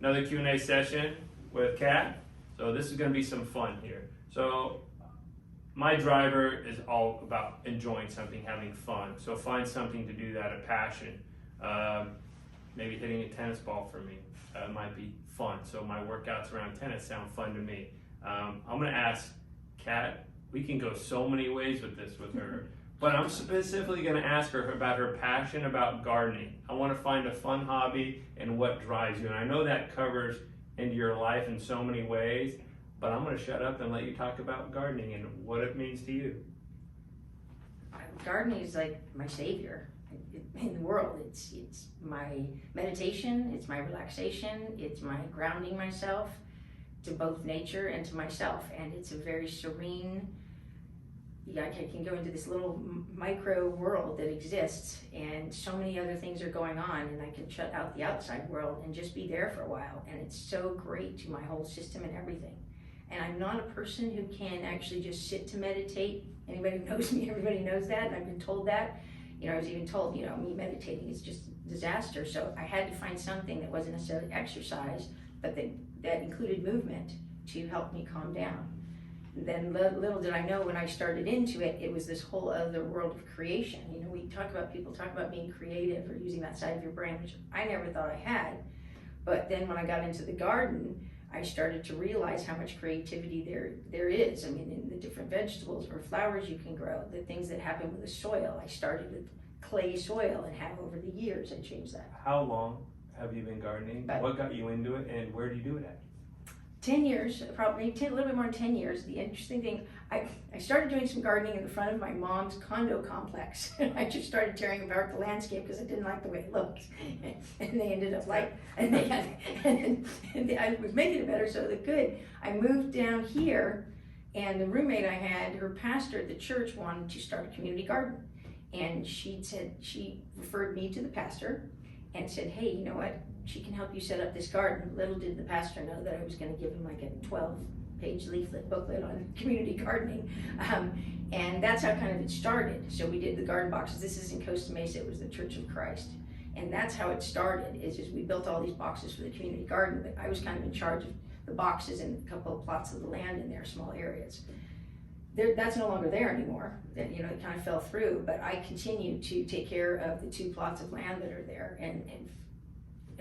another Q&A session with Kat. So this is going to be some fun here. So my driver is all about enjoying something, having fun. So find something to do that, a passion. Maybe hitting a tennis ball for me might be fun. So my workouts around tennis sound fun to me. I'm going to ask Kat. We can go so many ways with this with her. But I'm specifically going to ask her about her passion about gardening. I want to find a fun hobby and what drives you. And I know that covers into your life in so many ways, but I'm going to shut up and let you talk about gardening and what it means to you. Gardening is like my savior in the world. It's my meditation, it's my relaxation, it's my grounding myself to both nature and to myself. And it's a very serene, I can go into this little micro world that exists, and so many other things are going on, and I can shut out the outside world and just be there for a while. And it's so great to my whole system and everything. And I'm not a person who can actually just sit to meditate. Anybody who knows me, everybody knows that, and I've been told that. I was even told, me meditating is just a disaster. So I had to find something that wasn't necessarily exercise, but that included movement to help me calm down. Then little did I know when I started into it, it was this whole other world of creation. People talk about being creative or using that side of your brain, which I never thought I had. But then when I got into the garden, I started to realize how much creativity there is. In the different vegetables or flowers you can grow, the things that happen with the soil. I started with clay soil and have over the years I changed that. How long have you been gardening? What got you into it, and where do you do it at? 10 years, probably a little bit more than 10 years. The interesting thing, I started doing some gardening in the front of my mom's condo complex. I just started tearing apart the landscape because I didn't like the way it looked. And they ended up and I was making it better, so they're good. I moved down here, and the roommate I had, her pastor at the church wanted to start a community garden. And she referred me to the pastor and said, hey, you know what? She can help you set up this garden. Little did the pastor know that I was going to give him like a 12-page leaflet booklet on community gardening. And that's how kind of it started. So we did the garden boxes. This is in Costa Mesa. It was the Church of Christ. And that's how it started, is we built all these boxes for the community garden. But I was kind of in charge of the boxes and a couple of plots of the land in there, small areas. That's no longer there anymore. It kind of fell through. But I continue to take care of the 2 plots of land that are there, and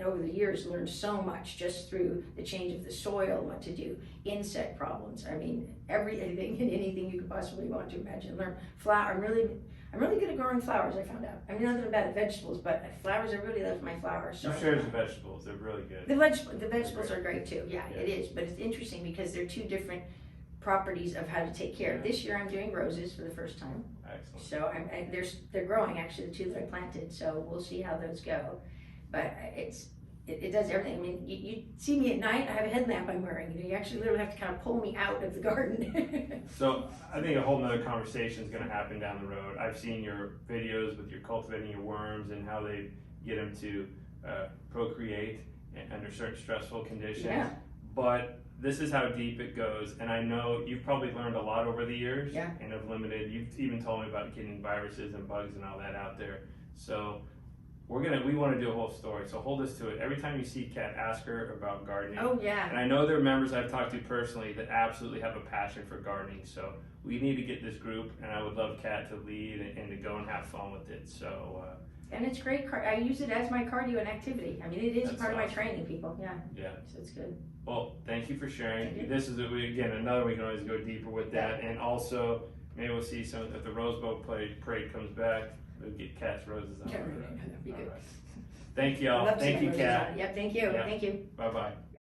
over the years learned so much just through the change of the soil, what to do, insect problems. Everything and anything you could possibly want to imagine. Learn flower. I'm really good at growing flowers, I found out. Not that I'm bad at vegetables, but flowers, I really love my flowers. You shared the vegetables, they're really good. The vegetables are great too, yeah, it is. But it's interesting because they're 2 different properties of how to take care. Yeah. This year I'm doing roses for the first time. Excellent. So they're growing, actually, the 2 that I planted, so we'll see how those go. But it does everything. You see me at night, I have a headlamp I'm wearing. You actually literally have to kind of pull me out of the garden. So I think a whole nother conversation is going to happen down the road. I've seen your videos with your cultivating your worms and how they get them to procreate under certain stressful conditions. Yeah. But this is how deep it goes, and I know you've probably learned a lot over the years. Yeah. And have limited. You've even told me about getting viruses and bugs and all that out there. So we want to do a whole story. So hold us to it. Every time you see Kat, ask her about gardening. Oh yeah. And I know there are members I've talked to personally that absolutely have a passion for gardening. So we need to get this group, and I would love Kat to lead and to go and have fun with it. So. And it's great. I use it as my cardio and activity. It is part of my awesome. Training, people. Yeah. Yeah. So it's good. Well, thank you for sharing. Thank you. This is again another. We can always go deeper with that, and also maybe we'll see some if the Rose Bowl parade comes back. We'll get Kat's roses on. Yeah, that'd be good. Right. Thank y'all. Thank you, Kat. Yep. Thank you. Yeah. Thank you. Bye bye.